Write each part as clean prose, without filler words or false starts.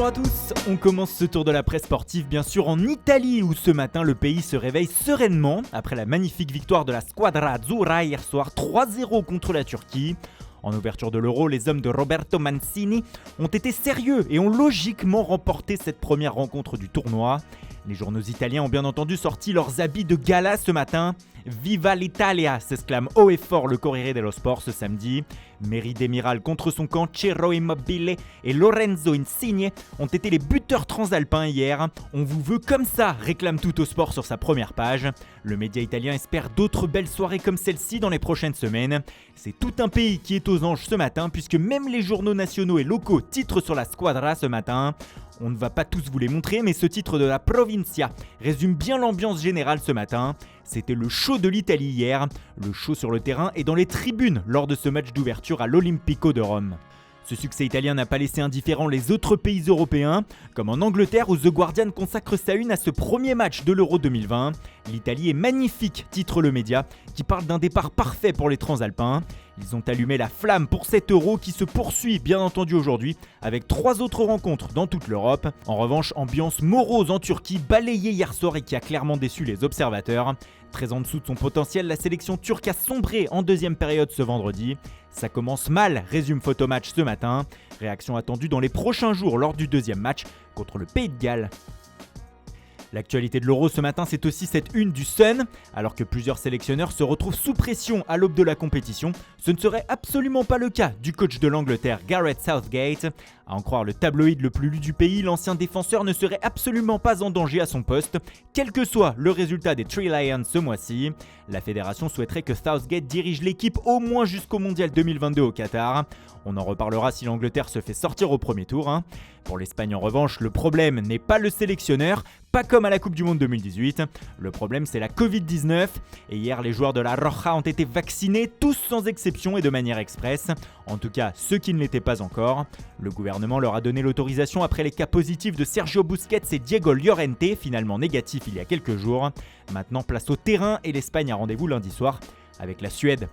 Bonjour à tous, on commence ce tour de la presse sportive bien sûr en Italie où ce matin le pays se réveille sereinement après la magnifique victoire de la Squadra Azzurra hier soir 3-0 contre la Turquie. En ouverture de l'Euro, les hommes de Roberto Mancini ont été sérieux et ont logiquement remporté cette première rencontre du tournoi. Les journaux italiens ont bien entendu sorti leurs habits de gala ce matin. Viva l'Italia, s'exclame haut et fort le Corriere dello Sport ce samedi. Meri Demiral contre son camp, Ciro Immobile et Lorenzo Insigne ont été les buteurs transalpins hier. On vous veut comme ça, réclame Tuttosport sur sa première page. Le média italien espère d'autres belles soirées comme celle-ci dans les prochaines semaines. C'est tout un pays qui est aux anges ce matin puisque même les journaux nationaux et locaux titrent sur la Squadra ce matin. On ne va pas tous vous les montrer, mais ce titre de la Provincia résume bien l'ambiance générale ce matin. C'était le show de l'Italie hier, le show sur le terrain et dans les tribunes lors de ce match d'ouverture à l'Olimpico de Rome. Ce succès italien n'a pas laissé indifférents les autres pays européens, comme en Angleterre où The Guardian consacre sa une à ce premier match de l'Euro 2020. L'Italie est magnifique, titre le média, qui parle d'un départ parfait pour les transalpins. Ils ont allumé la flamme pour cet Euro qui se poursuit bien entendu aujourd'hui avec 3 autres rencontres dans toute l'Europe. En revanche, ambiance morose en Turquie balayée hier soir et qui a clairement déçu les observateurs. Très en dessous de son potentiel, la sélection turque a sombré en deuxième période ce vendredi. Ça commence mal, résume Photomatch ce matin. Réaction attendue dans les prochains jours lors du deuxième match contre le Pays de Galles. L'actualité de l'Euro ce matin, c'est aussi cette une du Sun. Alors que plusieurs sélectionneurs se retrouvent sous pression à l'aube de la compétition, ce ne serait absolument pas le cas du coach de l'Angleterre, Gareth Southgate. À en croire le tabloïd le plus lu du pays, l'ancien défenseur ne serait absolument pas en danger à son poste, quel que soit le résultat des Three Lions ce mois-ci. La fédération souhaiterait que Southgate dirige l'équipe au moins jusqu'au Mondial 2022 au Qatar. On en reparlera si l'Angleterre se fait sortir au premier tour. Pour l'Espagne en revanche, le problème n'est pas le sélectionneur, pas comme à la Coupe du Monde 2018. Le problème c'est la Covid-19 et hier les joueurs de la Roja ont été vaccinés tous sans exception et de manière express. En tout cas ceux qui ne l'étaient pas encore. Le gouvernement leur a donné l'autorisation après les cas positifs de Sergio Busquets et Diego Llorente, finalement négatifs il y a quelques jours. Maintenant place au terrain et l'Espagne a rendez-vous lundi soir avec la Suède.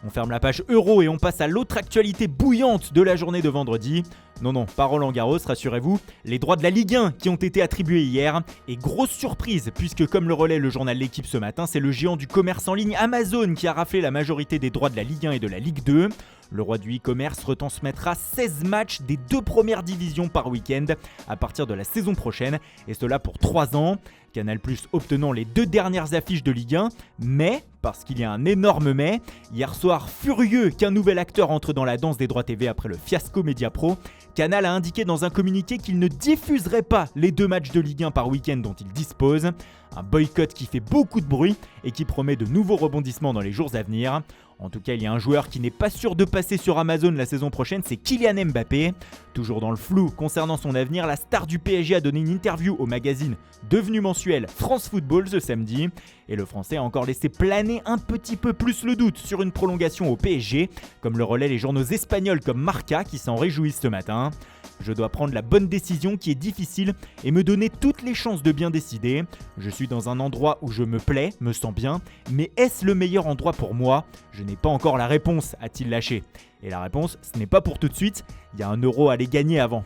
On ferme la page Euro et on passe à l'autre actualité bouillante de la journée de vendredi. Non, pas Roland-Garros, rassurez-vous, les droits de la Ligue 1 qui ont été attribués hier. Et grosse surprise, puisque comme le relaie le journal L'Équipe ce matin, c'est le géant du commerce en ligne Amazon qui a raflé la majorité des droits de la Ligue 1 et de la Ligue 2. Le roi du e-commerce retransmettra 16 matchs des 2 premières divisions par week-end à partir de la saison prochaine, et cela pour 3 ans. Canal+ obtenant les 2 dernières affiches de Ligue 1, mais, parce qu'il y a un énorme mais, hier soir furieux qu'un nouvel acteur entre dans la danse des droits TV après le fiasco Mediapro, Canal a indiqué dans un communiqué qu'il ne diffuserait pas les 2 matchs de Ligue 1 par week-end dont il dispose. Un boycott qui fait beaucoup de bruit et qui promet de nouveaux rebondissements dans les jours à venir. En tout cas, il y a un joueur qui n'est pas sûr de passer sur Amazon la saison prochaine, c'est Kylian Mbappé. Toujours dans le flou concernant son avenir, la star du PSG a donné une interview au magazine devenu mensuel France Football ce samedi. Et le Français a encore laissé planer un petit peu plus le doute sur une prolongation au PSG, comme le relaient les journaux espagnols comme Marca qui s'en réjouissent ce matin. Je dois prendre la bonne décision qui est difficile et me donner toutes les chances de bien décider. Je suis dans un endroit où je me plais, me sens bien, mais est-ce le meilleur endroit pour moi ? Je n'ai pas encore la réponse, a-t-il lâché. Et la réponse, ce n'est pas pour tout de suite, il y a un euro à aller gagner avant.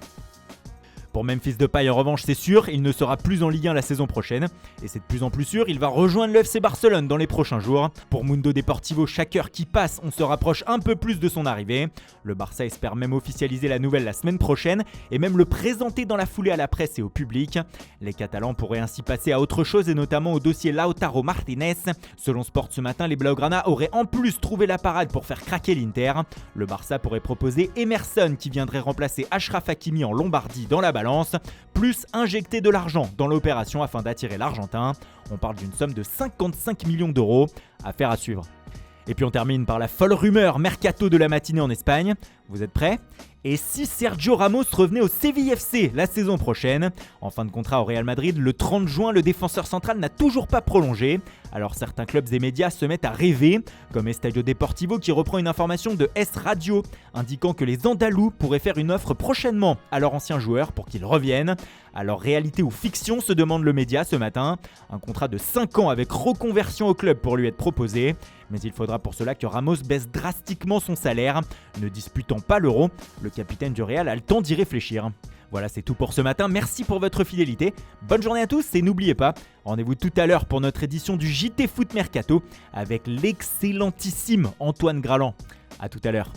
Pour Memphis Depay en revanche c'est sûr, il ne sera plus en Ligue 1 la saison prochaine. Et c'est de plus en plus sûr, il va rejoindre le FC Barcelone dans les prochains jours. Pour Mundo Deportivo, chaque heure qui passe, on se rapproche un peu plus de son arrivée. Le Barça espère même officialiser la nouvelle la semaine prochaine et même le présenter dans la foulée à la presse et au public. Les Catalans pourraient ainsi passer à autre chose et notamment au dossier Lautaro Martinez. Selon Sport ce matin, les Blaugrana auraient en plus trouvé la parade pour faire craquer l'Inter. Le Barça pourrait proposer Emerson qui viendrait remplacer Achraf Hakimi en Lombardie dans la balance, plus injecter de l'argent dans l'opération afin d'attirer l'Argentin. On parle d'une somme de 55 millions d'euros. Affaire à suivre. Et puis on termine par la folle rumeur mercato de la matinée en Espagne. Vous êtes prêts ? Et si Sergio Ramos revenait au Séville FC la saison prochaine ? En fin de contrat au Real Madrid, le 30 juin, le défenseur central n'a toujours pas prolongé. Alors certains clubs et médias se mettent à rêver, comme Estadio Deportivo qui reprend une information de S Radio, indiquant que les Andalous pourraient faire une offre prochainement à leur ancien joueur pour qu'il revienne. Alors réalité ou fiction, se demande le média ce matin. Un contrat de 5 ans avec reconversion au club pour lui être proposé. Mais il faudra pour cela que Ramos baisse drastiquement son salaire. Ne disputant pas l'Euro, le capitaine du Real a le temps d'y réfléchir. Voilà, c'est tout pour ce matin. Merci pour votre fidélité. Bonne journée à tous et n'oubliez pas, rendez-vous tout à l'heure pour notre édition du JT Foot Mercato avec l'excellentissime Antoine Graland. A tout à l'heure.